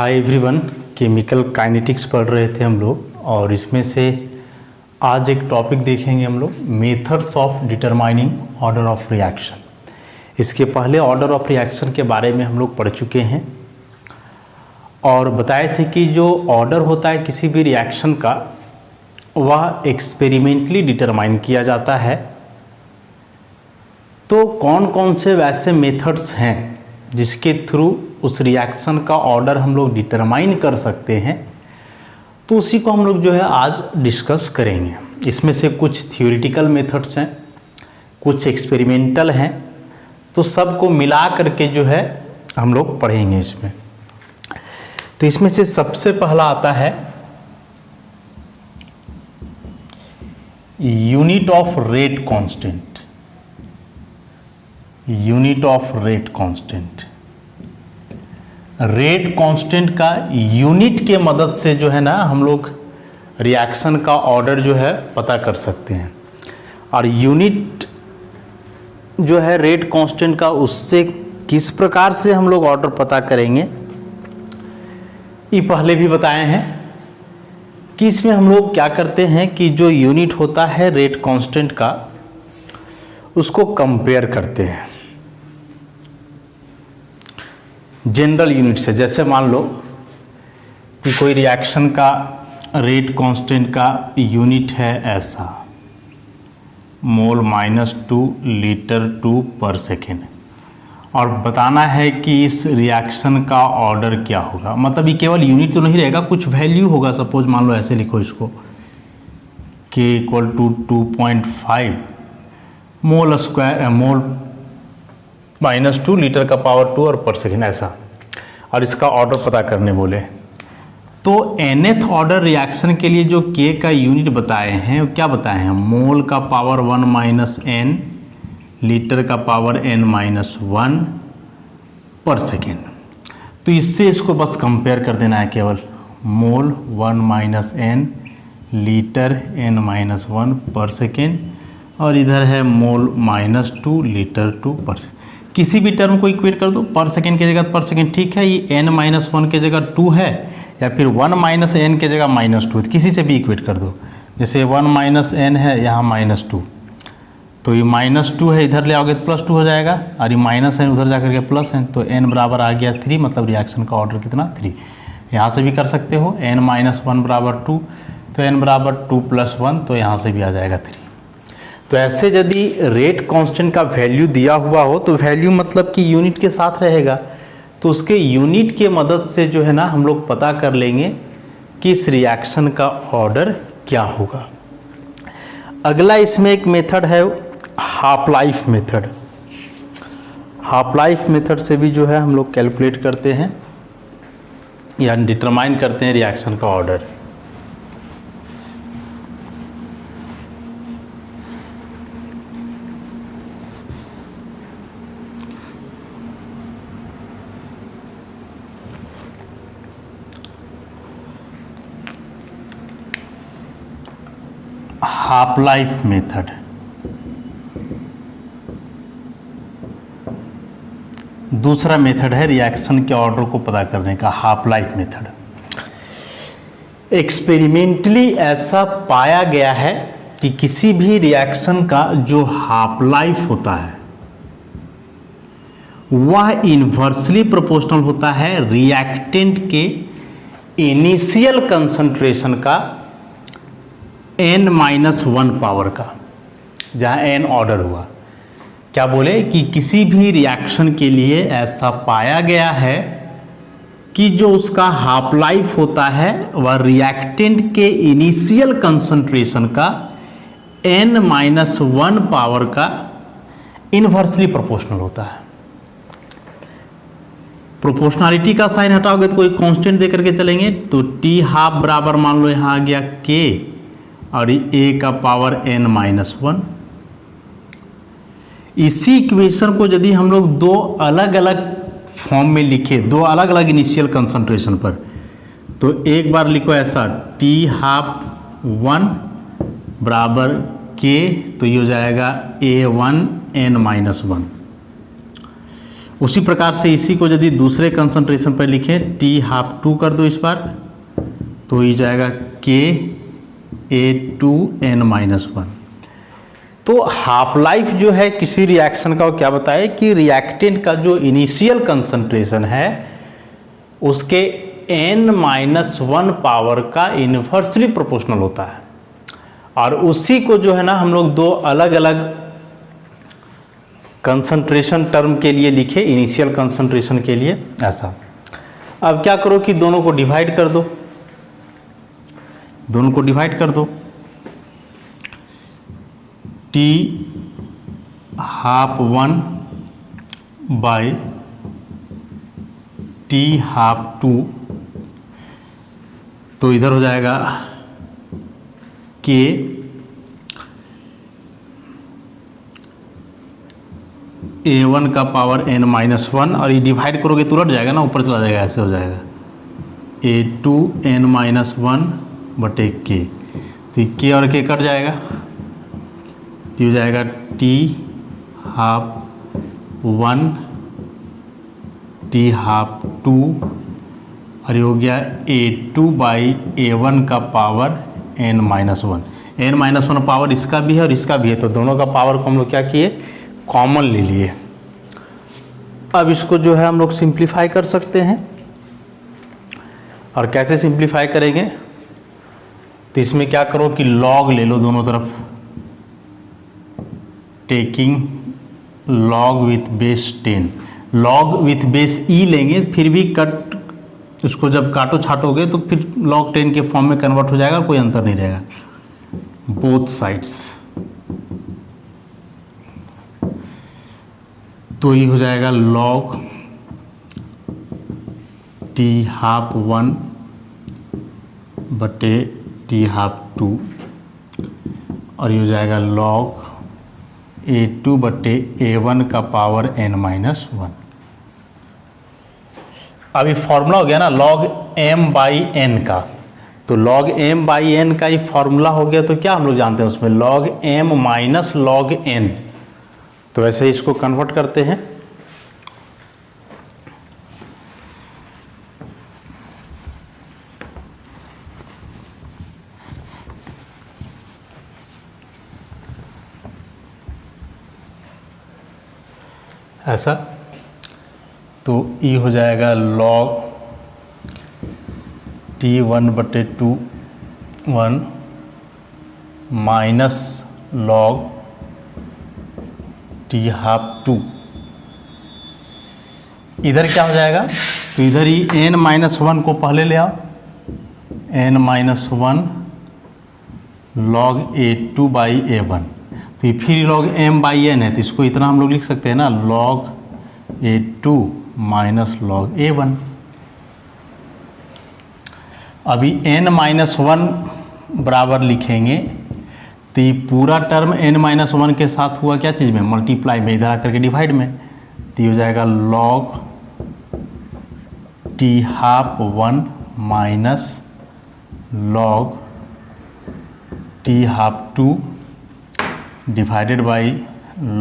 Hi everyone, chemical kinetics पढ़ रहे थे हम लोग और इसमें से आज एक टॉपिक देखेंगे हम लोग methods of determining order of reaction. इसके पहले ऑर्डर ऑफ रिएक्शन के बारे में हम लोग पढ़ चुके हैं और बताए थे कि जो ऑर्डर होता है किसी भी रिएक्शन का वह एक्सपेरिमेंटली डिटरमाइन किया जाता है। तो कौन कौन से वैसे मेथड्स हैं जिसके थ्रू उस रिएक्शन का ऑर्डर हम लोग डिटरमाइन कर सकते हैं, तो उसी को हम लोग जो है आज डिस्कस करेंगे। इसमें से कुछ थ्योरेटिकल मेथड्स हैं, कुछ एक्सपेरिमेंटल हैं, तो सबको मिला करके जो है हम लोग पढ़ेंगे इसमें। तो इसमें से सबसे पहला आता है unit of rate constant. Unit of rate constant, rate constant का यूनिट के मदद से जो है ना हम लोग रिएक्शन का ऑर्डर जो है पता कर सकते हैं। और यूनिट जो है रेट कांस्टेंट का, उससे किस प्रकार से हम लोग ऑर्डर पता करेंगे ये पहले भी बताए हैं कि इसमें हम लोग क्या करते हैं कि जो यूनिट होता है रेट कांस्टेंट का उसको कंपेयर करते हैं जनरल यूनिट से। जैसे मान लो कि कोई रिएक्शन का रेट कांस्टेंट का यूनिट है ऐसा, मोल -2 लीटर 2 पर सेकेंड, और बताना है कि इस रिएक्शन का ऑर्डर क्या होगा। मतलब ये केवल यूनिट तो नहीं रहेगा, कुछ वैल्यू होगा। सपोज मान लो ऐसे लिखो इसको, K = 2.5 मोल स्क्वायर, मोल -2 लीटर का पावर 2 और पर सेकेंड ऐसा, और इसका ऑर्डर पता करने बोले। तो nth ऑर्डर रिएक्शन के लिए जो K का यूनिट बताए हैं वो क्या बताए हैं, मोल का पावर 1 - n लीटर का पावर n-1 पर सेकेंड। तो इससे इसको बस कंपेयर कर देना है, केवल मोल 1 - n लीटर n-1 पर सेकेंड, और इधर है मोल -2 लीटर 2 पर सेकेंड। किसी भी टर्म को इक्वेट कर दो, पर सेकेंड की जगह पर सेकेंड ठीक है, ये n-1 की जगह 2 है, या फिर 1 - n की जगह -2, किसी से भी इक्वेट कर दो। जैसे 1 - n है, यहाँ -2, तो ये -2 है, इधर ले आओगे तो +2 हो जाएगा, और ये -n उधर जाकर के +n, तो n बराबर आ गया 3, मतलब रिएक्शन का ऑर्डर कितना 3। यहाँ से भी कर सकते हो, n-1 बराबर 2, तो n बराबर 2 + 1, तो यहाँ से भी आ जाएगा 3। तो ऐसे यदि रेट कांस्टेंट का वैल्यू दिया हुआ हो तो वैल्यू मतलब कि यूनिट के साथ रहेगा, तो उसके यूनिट के मदद से जो है ना हम लोग पता कर लेंगे कि इस रिएक्शन का ऑर्डर क्या होगा। अगला इसमें एक मेथड है half life method. Half life method से भी जो है हम लोग कैलकुलेट करते हैं या डिटरमाइन करते हैं रिएक्शन का ऑर्डर। हाफ लाइफ मेथड, दूसरा मेथड है रिएक्शन के ऑर्डर को पता करने का, हाफ लाइफ मेथड। एक्सपेरिमेंटली ऐसा पाया गया है कि किसी भी रिएक्शन का जो हाफ लाइफ होता है वह इन्वर्सली प्रोपोर्शनल होता है रिएक्टेंट के इनिशियल कंसंट्रेशन का n-1 पावर का, जहाँ n ऑर्डर हुआ। क्या बोले कि किसी भी रिएक्शन के लिए ऐसा पाया गया है कि जो उसका हाफ लाइफ होता है वह रिएक्टेंट के इनिशियल कंसंट्रेशन का n-1 पावर का इन्वर्सली प्रोपोर्शनल होता है। प्रोपोर्शनलिटी का साइन हटाओगे तो कोई कांस्टेंट दे करके चलेंगे, तो t½ बराबर मान लो यहाँ आ गया k, और a का पावर n-1। इसी इक्वेशन को यदि हम लोग दो अलग अलग फॉर्म में लिखे, दो अलग अलग इनिशियल कंसंट्रेशन पर, तो एक बार लिखो ऐसा t½ बराबर k, तो ये हो जाएगा a1 n-1, उसी प्रकार से इसी को यदि दूसरे कंसंट्रेशन पर लिखें, T12 कर दो इस बार, तो ये जाएगा Ka2n-1। तो हाफ लाइफ जो है किसी रिएक्शन का, वो क्या बताए कि रिएक्टेंट का जो इनिशियल कंसंट्रेशन है उसके n-1 पावर का इन्वर्सली प्रोपोर्शनल होता है। और उसी को जो है ना हम लोग दो अलग अलग कंसंट्रेशन टर्म के लिए लिखे, इनिशियल कंसंट्रेशन के लिए ऐसा। अब क्या करो कि दोनों को डिवाइड कर दो, दोनों को डिवाइड कर दो। T12 बाय T12, तो इधर हो जाएगा K A1 का पावर n-1, और ये डिवाइड करोगे तो उलट जाएगा ना, ऊपर चला जाएगा, ऐसे हो जाएगा A2n-1 बटे K। तो K और K कट जाएगा, तो हो जाएगा T12 T12, और ये हो गया A2 बाई A1 का पावर n-1। n-1 पावर इसका भी है और इसका भी है, तो दोनों का पावर को हम लोग क्या किए, कॉमन ले लिए। अब इसको जो है हम लोग सिंप्लीफाई कर सकते हैं, और कैसे सिंप्लीफाई करेंगे, तो इसमें क्या करो कि लॉग ले लो दोनों तरफ, taking log with base 10, log with base E लेंगे, फिर भी कट उसको जब काटो छाटोगे तो फिर log 10 के फॉर्म में कन्वर्ट हो जाएगा, कोई अंतर नहीं रहेगा बोथ साइड्स। तो ये हो जाएगा log T12 बटे T12, और ये हो जाएगा log A2 बटे A1 का पावर n-1। अभी फॉर्मूला हो गया ना log m/n का, तो log m/n का ही फॉर्मूला हो गया, तो क्या हम लोग जानते हैं उसमें log m minus log n, तो ऐसे ही इसको कन्वर्ट करते हैं। ऐसा, तो ये हो जाएगा log T1 बटे 1 माइनस log T12। इधर क्या हो जाएगा, तो इधर ही n-1 को पहले ले आओ, n-1 log A2 by A1, तो ये फिर log m/n है, तो इसको इतना हम लोग लिख सकते हैं ना, log A2 minus log A1। अभी n-1 बराबर लिखेंगे, तो ये पूरा टर्म n-1 के साथ हुआ क्या चीज़ में, मल्टीप्लाई में, इधर आकर के डिवाइड में, तो ये हो जाएगा log T12 minus log T12 divided by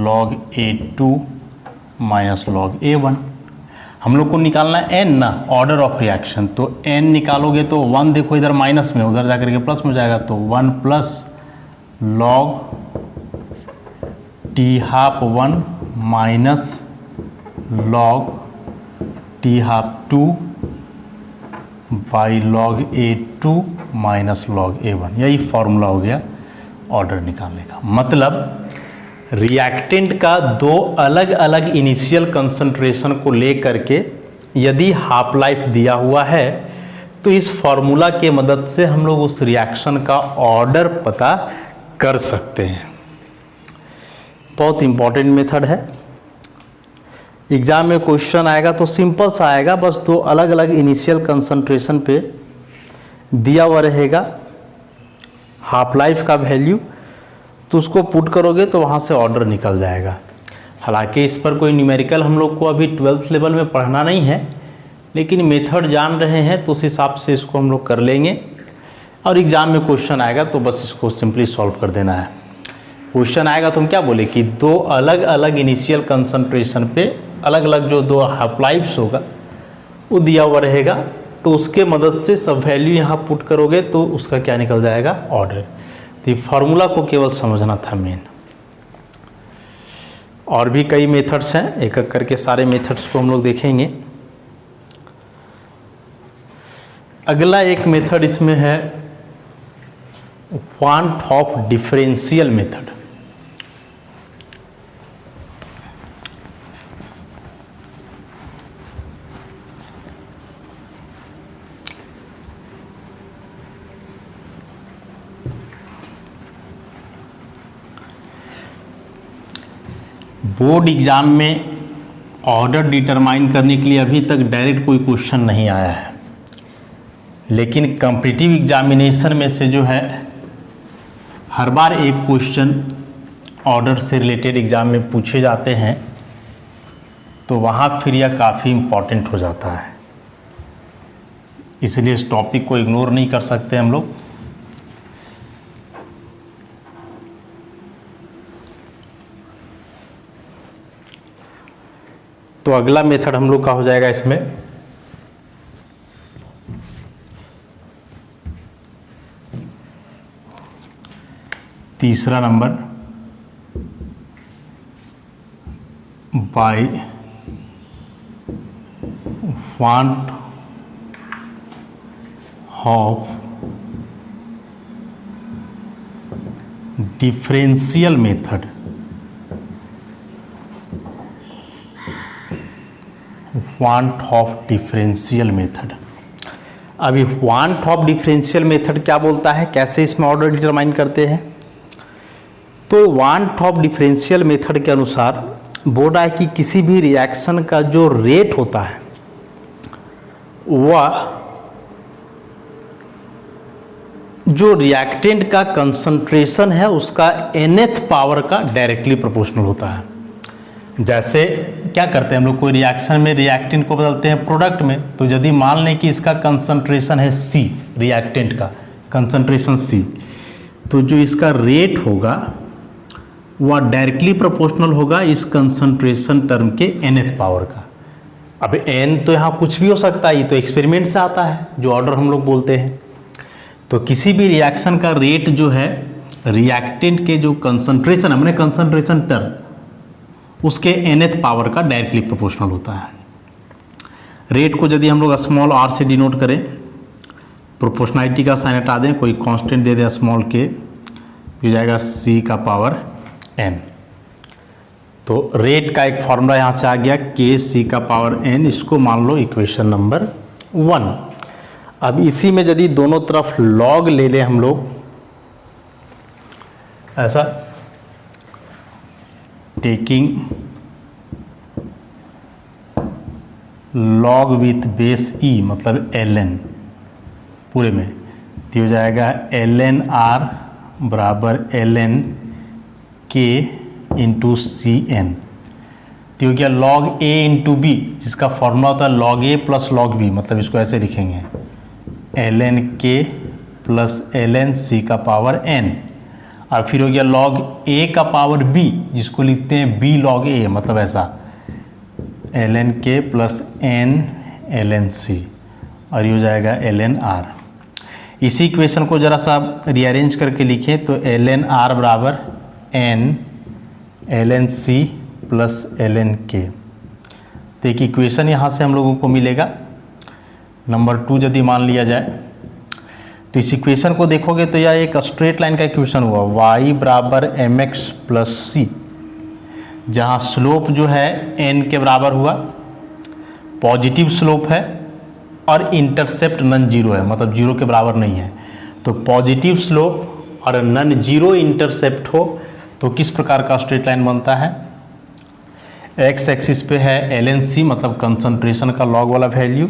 log A2 minus log A1। हम लोग को निकालना है n ना, ऑर्डर ऑफ रिएक्शन, तो n निकालोगे तो 1 देखो इधर माइनस में, उधर जाकर के प्लस में हो जाएगा, तो 1 plus log T12 minus log T12 by log A2 minus log A1। यही फॉर्मूला हो गया ऑर्डर निकालने का। मतलब रिएक्टेंट का दो अलग अलग इनिशियल कंसंट्रेशन को लेकर के यदि हाफ लाइफ दिया हुआ है, तो इस फॉर्मूला के मदद से हम लोग उस रिएक्शन का ऑर्डर पता कर सकते हैं। बहुत इंपॉर्टेंट मेथड है, एग्जाम में क्वेश्चन आएगा तो सिंपल सा आएगा, बस दो अलग अलग इनिशियल कंसंट्रेशन पे दिया हुआ रहेगा हाफ लाइफ का वैल्यू, तो उसको पुट करोगे तो वहाँ से ऑर्डर निकल जाएगा। हालांकि इस पर कोई न्यूमेरिकल हम लोग को अभी 12th लेवल में पढ़ना नहीं है, लेकिन मेथड जान रहे हैं तो उस हिसाब से इसको हम लोग कर लेंगे, और एग्ज़ाम में क्वेश्चन आएगा तो बस इसको सिंपली सॉल्व कर देना है। क्वेश्चन आएगा तो हम क्या बोले कि दो अलग अलग इनिशियल कंसंट्रेशन पे अलग अलग जो दो हाफ लाइफ्स होगा वो दिया हुआ रहेगा, तो उसके मदद से सब वैल्यू यहाँ पुट करोगे तो उसका क्या निकल जाएगा, ऑर्डर। तो ये फार्मूला को केवल समझना था मेन। और भी कई मेथड्स हैं, एक एक करके सारे मेथड्स को हम लोग देखेंगे। अगला एक मेथड इसमें है quant Hoff differential method. Board exam में ऑर्डर डिटरमाइन करने के लिए अभी तक डायरेक्ट कोई क्वेश्चन नहीं आया है, लेकिन कॉम्पिटिटिव एग्जामिनेशन में से जो है हर बार एक क्वेश्चन ऑर्डर से रिलेटेड एग्जाम में पूछे जाते हैं, तो वहाँ फिर यह काफ़ी इम्पॉर्टेंट हो जाता है, इसलिए इस टॉपिक को इग्नोर नहीं कर सकते हम लोग। तो अगला मेथड हम लोग का हो जाएगा इसमें तीसरा number, by Van't Hoff differential method. Van't Hoff differential method. अभी क्वांट ऑफ डिफरेंशियल मेथड क्या बोलता है, कैसे इसमें ऑर्डर डिटरमाइन करते हैं। तो क्वांट ऑफ डिफरेंशियल मेथड के अनुसार बोल रहा है कि किसी भी रिएक्शन का जो रेट होता है वह जो रिएक्टेंट का कंसंट्रेशन है उसका nth पावर का डायरेक्टली प्रोपोर्शनल होता है। जैसे क्या करते हैं हम लोग, कोई रिएक्शन में रिएक्टेंट को बदलते हैं प्रोडक्ट में, तो यदि मान लें कि इसका कंसंट्रेशन है C, रिएक्टेंट का कंसंट्रेशन C, तो जो इसका रेट होगा वह डायरेक्टली प्रोपोर्शनल होगा इस कंसंट्रेशन टर्म के nth पावर का। अब n तो यहाँ कुछ भी हो सकता है, ये तो एक्सपेरिमेंट से आता है जो ऑर्डर हम लोग बोलते हैं। तो किसी भी रिएक्शन का रेट जो है रिएक्टेंट के जो कंसंट्रेशन, हमने कंसंट्रेशन टर्म, उसके nth पावर का डायरेक्टली प्रोपोर्शनल होता है। रेट को यदि हम लोग स्मॉल r से डिनोट करें, प्रोपोर्शनैलिटी का साइन हटा दें, कोई कांस्टेंट दे दें स्मॉल k, हो जाएगा c का पावर n। तो रेट का एक फॉर्मूला यहाँ से आ गया k c का पावर n, इसको मान लो इक्वेशन नंबर 1। अब इसी में यदि दोनों तरफ लॉग ले लें हम लोग, ऐसा taking log with base e मतलब ln पूरे में, तो हो जाएगा ln r बराबर ln k into C N. तो हो गया लॉग a इंटू बी, जिसका फॉर्मूला होता है log a plus log b, मतलब इसको ऐसे लिखेंगे ln k plus ln c का पावर n। और फिर हो गया लॉग a का पावर b, जिसको लिखते हैं b लॉग a, मतलब ऐसा ln k plus n ln c, और ये हो जाएगा ln r। इसी इक्वेशन को जरा सा रीअरेंज करके लिखें तो ln r बराबर n ln c plus ln k। तो एक इक्वेशन यहाँ से हम लोगों को मिलेगा। नंबर 2 यदि मान लिया जाए तो इस इक्वेशन को देखोगे तो यह एक स्ट्रेट लाइन का इक्वेशन हुआ, y बराबर mx प्लस सी, जहाँ स्लोप जो है n के बराबर हुआ, पॉजिटिव स्लोप है और इंटरसेप्ट नन जीरो है, मतलब जीरो के बराबर नहीं है। तो पॉजिटिव स्लोप और नन जीरो इंटरसेप्ट हो तो किस प्रकार का स्ट्रेट लाइन बनता है, एक्स एक्सिस पे है ln c मतलब कंसंट्रेशन का लॉग वाला वैल्यू,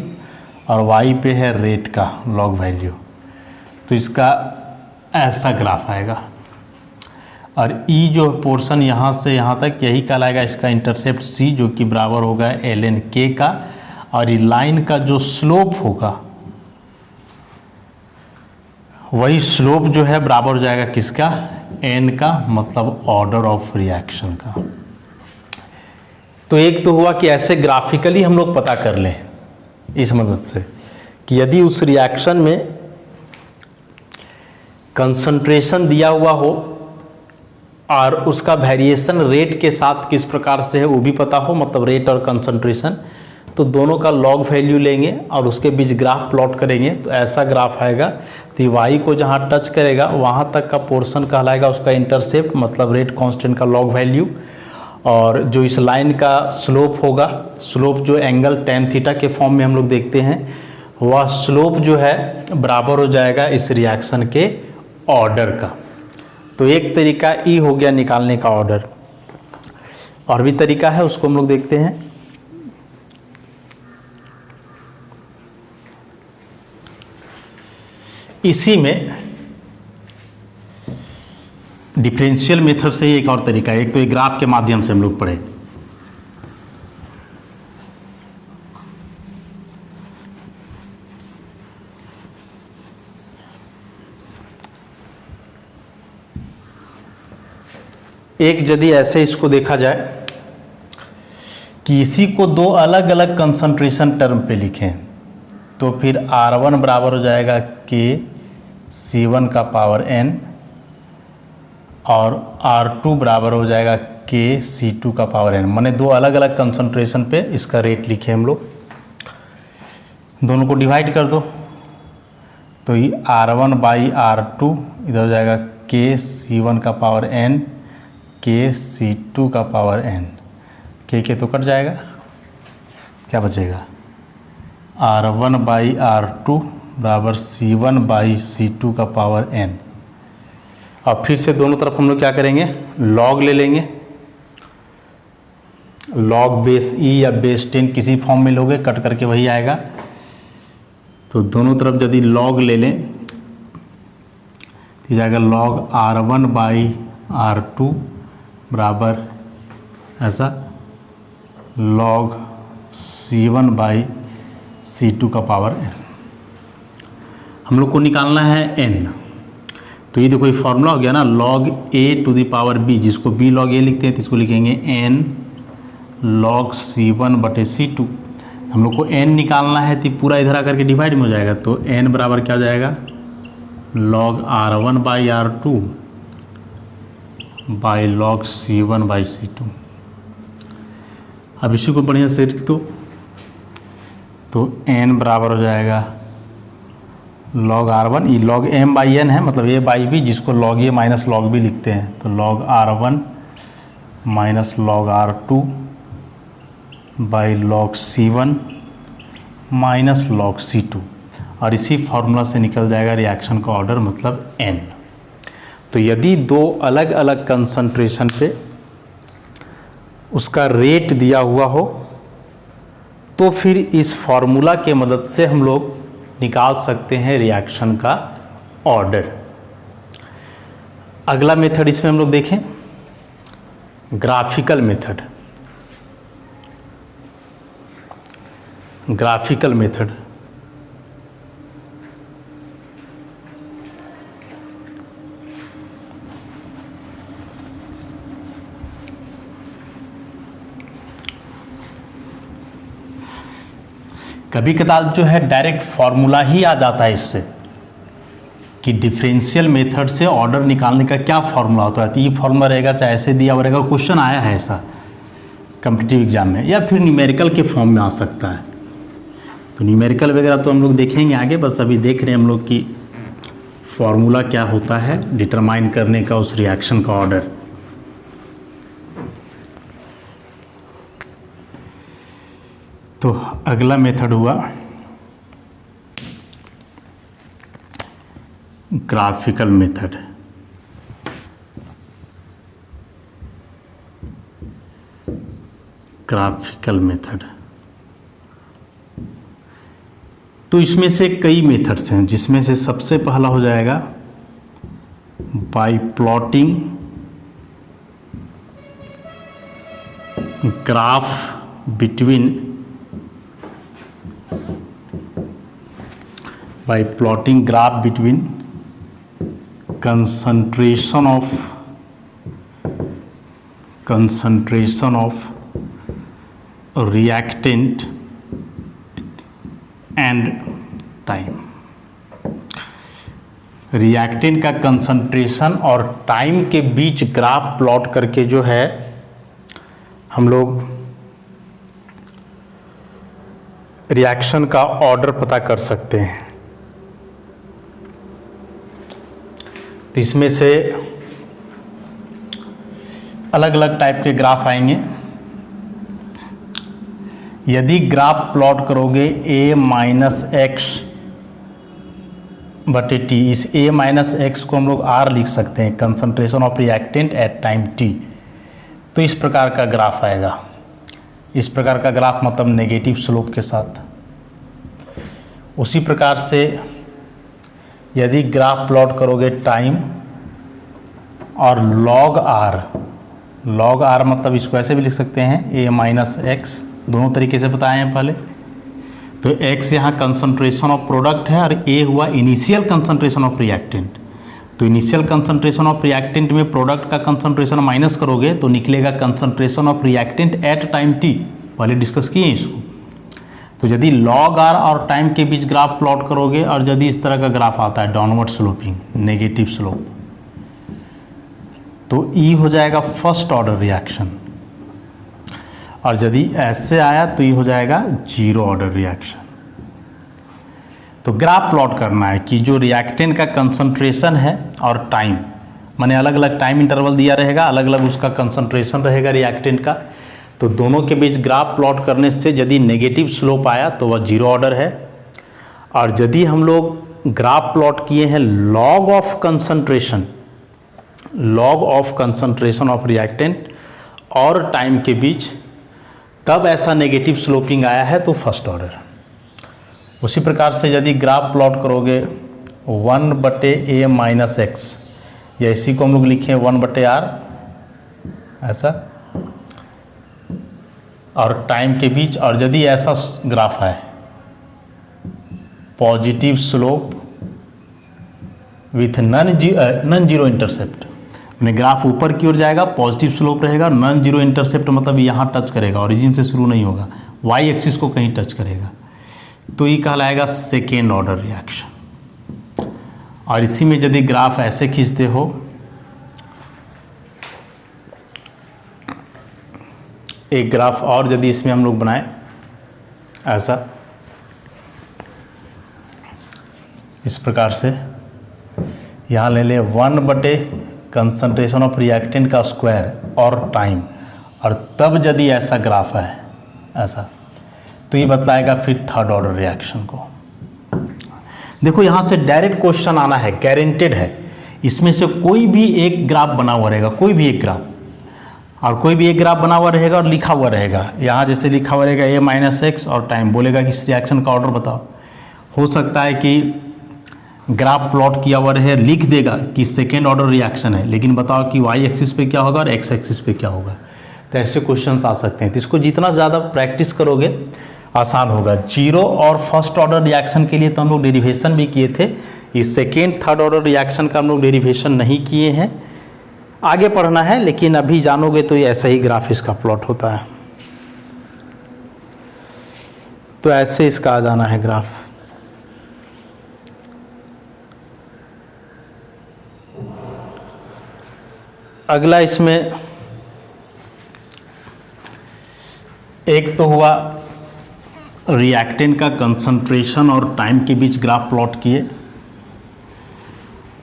और y पे है रेट का लॉग वैल्यू। तो इसका ऐसा ग्राफ आएगा, और e जो पोर्शन यहाँ से यहाँ तक यही कहलाएगा इसका इंटरसेप्ट c, जो कि बराबर होगा ln k का, और ये लाइन का जो स्लोप होगा वही स्लोप जो है बराबर हो जाएगा किसका, n का, मतलब ऑर्डर ऑफ रिएक्शन का। तो एक तो हुआ कि ऐसे ग्राफिकली हम लोग पता कर लें इस मदद से कि यदि उस रिएक्शन में कंसंट्रेशन दिया हुआ हो और उसका वेरिएशन रेट के साथ किस प्रकार से है वो भी पता हो, मतलब रेट और कंसंट्रेशन, तो दोनों का लॉग वैल्यू लेंगे और उसके बीच ग्राफ प्लॉट करेंगे तो ऐसा ग्राफ आएगा। तो वाई को जहाँ टच करेगा वहाँ तक का पोर्शन कहलाएगा उसका इंटरसेप्ट, मतलब रेट कांस्टेंट का लॉग वैल्यू। और जो इस लाइन का स्लोप होगा, स्लोप जो एंगल tan थीटा के फॉर्म में हम लोग देखते हैं, वह स्लोप जो है बराबर हो जाएगा इस रिएक्शन के ऑर्डर का। तो एक तरीका ई हो गया निकालने का ऑर्डर, और भी तरीका है उसको हम लोग देखते हैं। इसी में डिफरेंशियल मेथड से ही एक और तरीका है। एक तो एक ग्राफ के माध्यम से हम लोग पढ़े, एक यदि ऐसे इसको देखा जाए कि इसी को दो अलग अलग कंसंट्रेशन टर्म पे लिखें तो फिर R1 बराबर हो जाएगा K C1 का पावर n और R2 बराबर हो जाएगा K C2 का पावर n। माने दो अलग अलग कंसंट्रेशन पे इसका रेट लिखे हम लोग, दोनों को डिवाइड कर दो तो ये R1 बाई R2 इधर हो जाएगा K C1 का पावर n K C2 का पावर n। K तो कट जाएगा, क्या बचेगा R1 बाई R2 बराबर C1 बाई C2 का पावर n। अब फिर से दोनों तरफ हम लोग क्या करेंगे, लॉग ले लेंगे, लॉग बेस ई या बेस 10 किसी फॉर्म में लोगे, कट करके वही आएगा। तो दोनों तरफ यदि लॉग ले लें तो जाएगा लॉग R1 बाई R2 बराबर ऐसा लॉग C1 बाई C2 का पावर n। हम लोग को निकालना है n, तो ये देखो ये फॉर्मूला हो गया ना, log a to the power b, जिसको b log a लिखते हैं तो इसको लिखेंगे n log C1 बटे C2। हम लोग को n निकालना है तो पूरा इधर आकर के डिवाइड में हो जाएगा, तो n बराबर क्या हो जाएगा log R1 by R2 by log C1 by C2। अब इसी को बढ़िया से लिख दो तो n बराबर हो जाएगा log R1, ये log m बाई n है, मतलब a बाई b, जिसको log a minus log b लिखते हैं, तो log R1 minus log R2 by log C1 minus log C2, और इसी फॉर्मूला से निकल जाएगा रिएक्शन का ऑर्डर, मतलब n। तो यदि दो अलग अलग कंसंट्रेशन पे उसका रेट दिया हुआ हो तो फिर इस फॉर्मूला के मदद से हम लोग निकाल सकते हैं रिएक्शन का ऑर्डर। अगला मेथड इसमें हम लोग देखें, ग्राफिकल मेथड। ग्राफिकल मेथड कभी कदार जो है डायरेक्ट फॉर्मूला ही आ जाता है इससे कि डिफरेंशियल मेथड से ऑर्डर निकालने का क्या फॉर्मूला होता है। तो ये फॉर्मूला रहेगा, चाहे ऐसे दिया हुआ रहेगा, क्वेश्चन आया है ऐसा कॉम्पिटिटिव एग्जाम में, या फिर न्यूमेरिकल के फॉर्म में आ सकता है। तो न्यूमेरिकल वगैरह तो हम लोग देखेंगे आगे, बस अभी देख रहे हैं हम लोग कि फॉर्मूला क्या होता है डिटरमाइन करने का उस रिएक्शन का ऑर्डर। तो अगला मेथड हुआ ग्राफिकल मेथड। ग्राफिकल मेथड तो इसमें से कई मेथड्स हैं, जिसमें से सबसे पहला हो जाएगा bye plotting graph between by plotting graph between concentration of reactant and time. Reactant का कंसंट्रेशन और टाइम के बीच ग्राफ प्लॉट करके जो है हम लोग रिएक्शन का ऑर्डर पता कर सकते हैं। तो इसमें से अलग अलग टाइप के ग्राफ आएंगे। यदि ग्राफ प्लॉट करोगे a माइनस एक्स बटे टी, इस a माइनस एक्स को हम लोग r लिख सकते हैं, concentration of reactant at time t। तो इस प्रकार का ग्राफ आएगा। इस प्रकार का ग्राफ मतलब नेगेटिव स्लोप के साथ। उसी प्रकार से यदि ग्राफ प्लॉट करोगे टाइम और लॉग आर मतलब इसको ऐसे भी लिख सकते हैं a माइनस एक्स, दोनों तरीके से बताए हैं पहले। तो x यहाँ कंसंट्रेशन ऑफ प्रोडक्ट है और a हुआ इनिशियल कंसंट्रेशन ऑफ रिएक्टेंट। तो इनिशियल कंसंट्रेशन ऑफ रिएक्टेंट में प्रोडक्ट का कंसंट्रेशन माइनस करोगे तो निकलेगा concentration of reactant at time t। पहले डिस्कस किए हैं इसको। तो यदि लॉग आर और टाइम के बीच ग्राफ प्लॉट करोगे और यदि इस तरह का ग्राफ आता है डाउनवर्ड स्लोपिंग, नेगेटिव स्लोप, तो E हो जाएगा फर्स्ट ऑर्डर रिएक्शन, और यदि ऐसे आया तो ये हो जाएगा जीरो ऑर्डर रिएक्शन। तो ग्राफ प्लॉट करना है कि जो रिएक्टेंट का कंसंट्रेशन है और टाइम, माने अलग अलग टाइम इंटरवल दिया रहेगा, अलग अलग उसका कंसंट्रेशन रहेगा रिएक्टेंट का। तो दोनों के बीच ग्राफ प्लॉट करने से यदि नेगेटिव स्लोप आया तो वह जीरो ऑर्डर है। और यदि हम लोग ग्राफ प्लॉट किए हैं log of concentration of reactant और टाइम के बीच, तब ऐसा नेगेटिव स्लोपिंग आया है तो फर्स्ट ऑर्डर। उसी प्रकार से यदि ग्राफ प्लॉट करोगे 1/a माइनस एक्स, या इसी को हम लोग लिखें 1/r ऐसा, और टाइम के बीच, और यदि ऐसा ग्राफ है positive slope with non zero intercept, में ग्राफ ऊपर की ओर जाएगा, पॉजिटिव स्लोप रहेगा, नॉन जीरो इंटरसेप्ट मतलब यहाँ टच करेगा, ओरिजिन से शुरू नहीं होगा, वाई एक्सिस को कहीं टच करेगा, तो ये कहलाएगा सेकेंड ऑर्डर रिएक्शन। और इसी में यदि ग्राफ ऐसे खींचते हो, एक ग्राफ और यदि इसमें हम लोग बनाएं ऐसा, इस प्रकार से यहाँ ले ले 1/, कंसंट्रेशन ऑफ रिएक्टेंट का स्क्वायर और टाइम, और तब यदि ऐसा ग्राफ है ऐसा, तो ये बतलाएगा फिर थर्ड ऑर्डर रिएक्शन को। देखो यहाँ से डायरेक्ट क्वेश्चन आना है, गारंटेड है। इसमें से कोई भी एक ग्राफ बना हुआ रहेगा, कोई भी एक ग्राफ, और कोई भी एक ग्राफ बना हुआ रहेगा और लिखा हुआ रहेगा। यहाँ जैसे लिखा हुआ रहेगा a माइनस एक्स और टाइम, बोलेगा कि इस रिएक्शन का ऑर्डर बताओ। हो सकता है कि ग्राफ प्लॉट किया हुआ रहे, लिख देगा कि सेकेंड ऑर्डर रिएक्शन है, लेकिन बताओ कि वाई एक्सिस पे क्या होगा और एक्स एक्सिस पे क्या होगा। तो ऐसे क्वेश्चंस आ सकते हैं। तो इसको जितना ज़्यादा प्रैक्टिस करोगे आसान होगा। जीरो और फर्स्ट ऑर्डर रिएक्शन के लिए तो हम लोग डेरिवेशन भी किए थे, इस सेकेंड थर्ड ऑर्डर रिएक्शन का हम लोग डेरिवेशन नहीं किए हैं, आगे पढ़ना है, लेकिन अभी जानोगे तो ये ऐसा ही ग्राफ इसका प्लॉट होता है। तो ऐसे इसका आ जाना है ग्राफ। अगला इसमें एक तो हुआ रिएक्टेंट का कंसंट्रेशन और टाइम के बीच ग्राफ प्लॉट किए।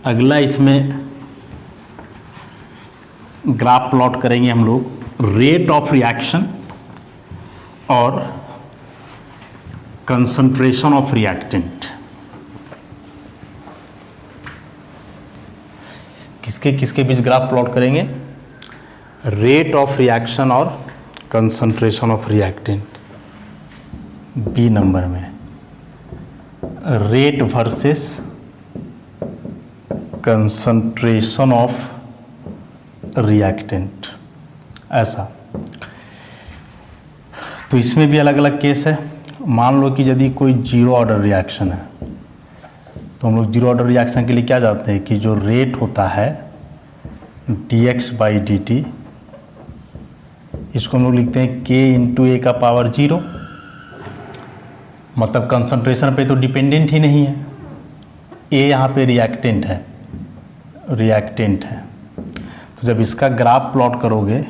अगला इसमें ग्राफ प्लॉट करेंगे हम लोग रेट ऑफ रिएक्शन और कंसंट्रेशन ऑफ रिएक्टेंट। किसके किसके बीच ग्राफ प्लॉट करेंगे? रेट ऑफ रिएक्शन और concentration of reactant. B number में rate versus concentration of reactant, ऐसा। तो इसमें भी अलग अलग केस है। मान लो कि यदि कोई जीरो ऑर्डर रिएक्शन है, तो हम लोग जीरो ऑर्डर रिएक्शन के लिए क्या जानते हैं कि जो रेट होता है dx/dt इसको हम लोग लिखते हैं K इंटू ए का पावर 0, मतलब कंसंट्रेशन पे तो डिपेंडेंट ही नहीं है। ए यहाँ पे रिएक्टेंट है। तो जब इसका ग्राफ प्लॉट करोगे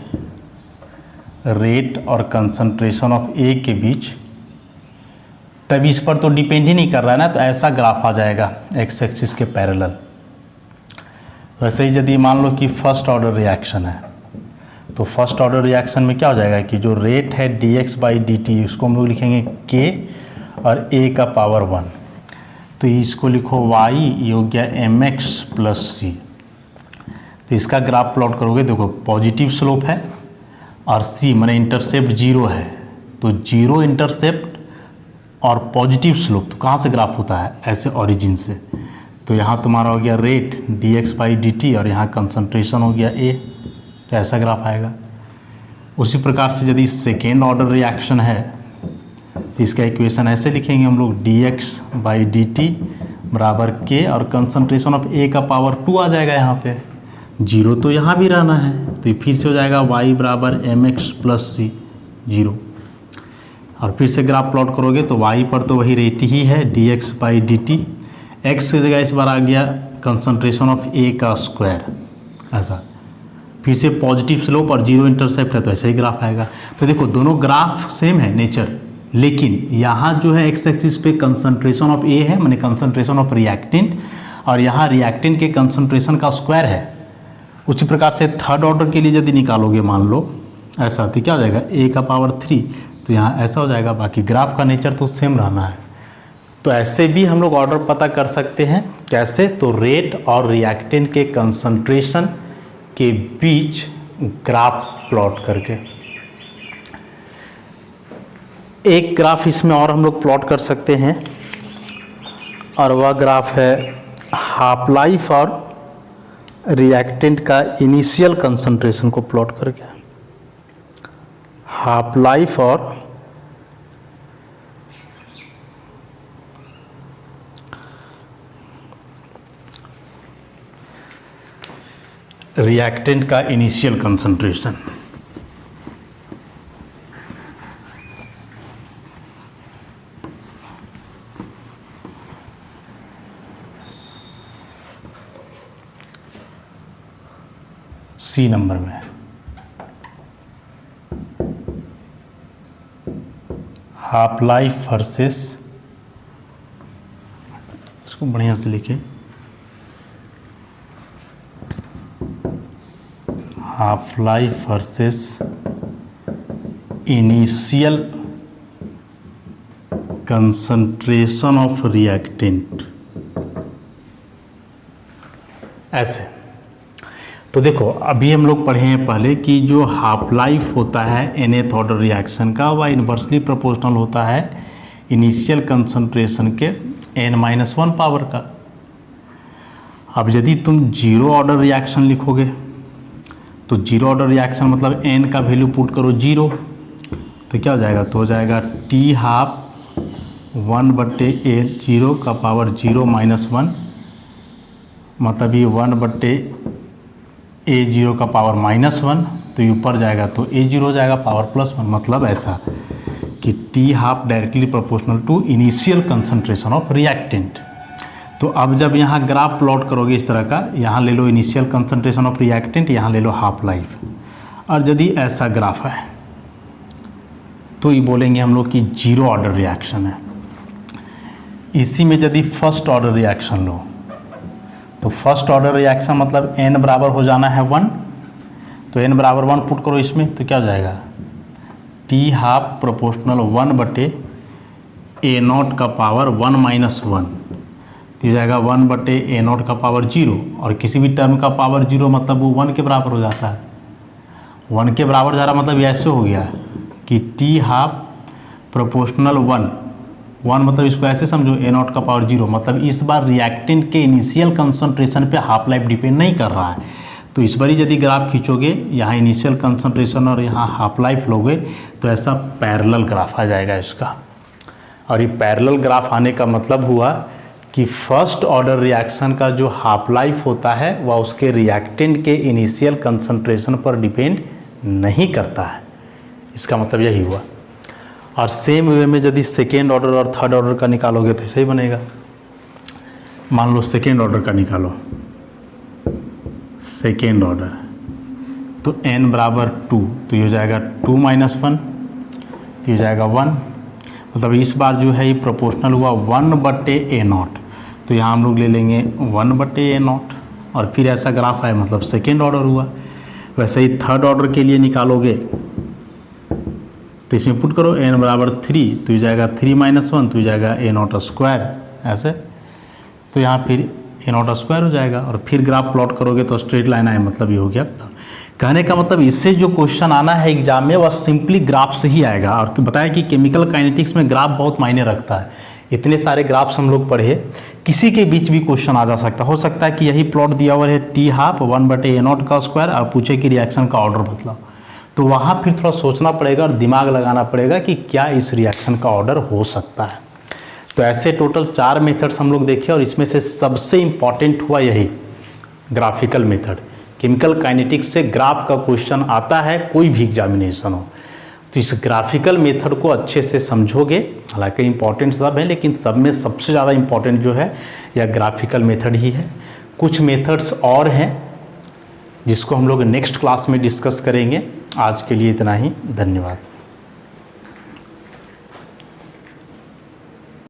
रेट और कंसंट्रेशन ऑफ ए के बीच, तब इस पर तो डिपेंड ही नहीं कर रहा है ना, तो ऐसा ग्राफ आ जाएगा एक्स एक्सिस के पैरेलल। वैसे ही यदि मान लो कि फर्स्ट ऑर्डर रिएक्शन है, तो फर्स्ट ऑर्डर रिएक्शन में क्या हो जाएगा कि जो रेट है dx बाई dt, उसको हम लोग लिखेंगे k और a का पावर 1, तो इसको लिखो y, ये हो गया mx प्लस सी। तो इसका ग्राफ प्लॉट करोगे, देखो पॉजिटिव स्लोप है और c माने इंटरसेप्ट 0 है, तो 0 इंटरसेप्ट और पॉजिटिव स्लोप, तो कहाँ से ग्राफ होता है, ऐसे ओरिजिन से। तो यहाँ तुम्हारा हो गया रेट dx बाई dt और यहाँ कंसंट्रेशन हो गया a, तो ऐसा ग्राफ आएगा। उसी प्रकार से यदि सेकेंड ऑर्डर रिएक्शन है तो इसका इक्वेशन ऐसे लिखेंगे हम लोग, dx बाई dt बराबर k और कंसंट्रेशन ऑफ a का पावर 2 आ जाएगा यहाँ पे, 0 तो यहाँ भी रहना है, तो ये फिर से हो जाएगा y बराबर mx प्लस सी 0। और फिर से ग्राफ प्लॉट करोगे तो y पर तो वही रेट ही है dx बाई dt, x की जगह इस बार आ गया कंसंट्रेशन ऑफ a का स्क्वायर, ऐसा। फिर से पॉजिटिव स्लोप और 0 इंटरसेप्ट है, तो ऐसा ही ग्राफ आएगा। तो देखो दोनों ग्राफ सेम है नेचर, लेकिन यहाँ जो है एक्स एक्सिस पे कंसंट्रेशन ऑफ ए है, माने कंसंट्रेशन ऑफ रिएक्टेंट, और यहाँ रिएक्टेंट के कंसंट्रेशन का स्क्वायर है। उसी प्रकार से थर्ड ऑर्डर के लिए यदि निकालोगे, मान लो ऐसा, तो क्या हो जाएगा a का पावर 3, तो यहाँ ऐसा हो जाएगा। बाकी ग्राफ का नेचर तो सेम रहना है। तो ऐसे भी हम लोग ऑर्डर पता कर सकते हैं, कैसे, तो रेट और रिएक्टेंट के कंसंट्रेशन के बीच ग्राफ प्लॉट करके। एक ग्राफ इसमें और हम लोग प्लॉट कर सकते हैं, और वह ग्राफ है हाफ लाइफ और रिएक्टेंट का इनिशियल कंसंट्रेशन को प्लॉट करके। हाफ लाइफ और रिएक्टेंट का इनिशियल कंसंट्रेशन। सी नंबर में हाफ लाइफ वर्सेस, इसको बढ़िया से लिखे, half life versus initial concentration of reactant, ऐसे। तो देखो अभी हम लोग पढ़े हैं पहले कि जो हाफ लाइफ होता है nth ऑर्डर रिएक्शन का, वह इन्वर्सली प्रोपोर्शनल होता है इनिशियल कंसंट्रेशन के n-1 पावर का। अब यदि तुम जीरो ऑर्डर रिएक्शन लिखोगे, तो जीरो ऑर्डर रिएक्शन मतलब n का वैल्यू पुट करो 0, तो क्या हो जाएगा, तो हो जाएगा t हाफ 1/a 0 का पावर 0-1, मतलब ये 1/a0 का पावर -1, तो ये ऊपर जाएगा तो a0 हो जाएगा पावर +1। मतलब ऐसा कि t half directly proportional to initial concentration of reactant. तो अब जब यहाँ ग्राफ प्लॉट करोगे इस तरह का, यहाँ ले लो इनिशियल कंसंट्रेशन ऑफ रिएक्टेंट, यहाँ ले लो हाफ लाइफ, और यदि ऐसा ग्राफ है तो ये बोलेंगे हम लोग कि जीरो ऑर्डर रिएक्शन है। इसी में यदि फर्स्ट ऑर्डर रिएक्शन लो, तो फर्स्ट ऑर्डर रिएक्शन मतलब n बराबर हो जाना है 1, तो n बराबर 1 पुट करो इसमें, तो क्या हो जाएगा, t हाफ प्रोपोर्शनल 1/a0 का पावर 1-1, तो जाएगा 1/a0 का पावर 0, और किसी भी टर्म का पावर 0 मतलब वो 1 के बराबर हो जाता है। 1 के बराबर जा रहा मतलब ऐसे हो गया कि t हाफ प्रोपोर्शनल 1 मतलब इसको ऐसे समझो a0 का पावर 0, मतलब इस बार रिएक्टेंट के इनिशियल कंसंट्रेशन पे हाफ लाइफ डिपेंड नहीं कर रहा है। तो इस बार यदि ग्राफ खींचोगे, यहाँ इनिशियल कंसंट्रेशन और यहाँ हाफ लाइफ लोगे, तो ऐसा पैरेलल ग्राफ आ जाएगा इसका। और ये पैरेलल ग्राफ आने का मतलब हुआ कि फर्स्ट ऑर्डर रिएक्शन का जो हाफ लाइफ होता है वह उसके रिएक्टेंट के इनिशियल कंसंट्रेशन पर डिपेंड नहीं करता है। इसका मतलब यही हुआ। और सेम वे में यदि सेकेंड ऑर्डर और थर्ड ऑर्डर का निकालोगे तो ऐसा ही बनेगा। मान लो सेकेंड ऑर्डर का निकालो, सेकेंड ऑर्डर तो n बराबर 2, तो ये हो जाएगा 2 - 1, तो ये जाएगा 1। मतलब इस बार जो है ये प्रोपोर्शनल हुआ 1/a0, तो यहाँ हम लोग ले लेंगे 1/a0 और फिर ऐसा ग्राफ है, मतलब सेकेंड ऑर्डर हुआ। वैसे ही थर्ड ऑर्डर के लिए निकालोगे तो इसमें पुट करो n बराबर 3, तो ये जाएगा 3 - 1, तो ये जाएगा a0² ऐसे, तो यहाँ फिर a0² हो जाएगा। और फिर ग्राफ प्लॉट करोगे तो स्ट्रेट लाइन आए, मतलब ये हो गया। कहने का मतलब इससे जो क्वेश्चन आना है एग्जाम में वह सिंपली ग्राफ से ही आएगा। और बताया कि केमिकल काइनेटिक्स में ग्राफ बहुत मायने रखता है। इतने सारे ग्राफ्स हम लोग पढ़े, किसी के बीच भी क्वेश्चन आ जा सकता है। हो सकता है कि यही प्लॉट दिया हुआ है t½ 1/a0² और पूछे कि रिएक्शन का ऑर्डर बदलाओ, तो वहाँ फिर थोड़ा सोचना पड़ेगा और दिमाग लगाना पड़ेगा कि क्या इस रिएक्शन का ऑर्डर हो सकता है। तो ऐसे टोटल 4 मेथड्स हम लोग देखे और इसमें से सबसे इम्पॉर्टेंट हुआ यही ग्राफिकल मेथड। केमिकल काइनेटिक्स से ग्राफ का क्वेश्चन आता है, कोई भी एग्जामिनेशन हो, तो इस ग्राफिकल मेथड को अच्छे से समझोगे। हालांकि इंपॉर्टेंट सब है, लेकिन सब में सबसे ज़्यादा इंपॉर्टेंट जो है यह ग्राफिकल मेथड ही है। कुछ मेथड्स और हैं जिसको हम लोग नेक्स्ट क्लास में डिस्कस करेंगे। आज के लिए इतना ही, धन्यवाद।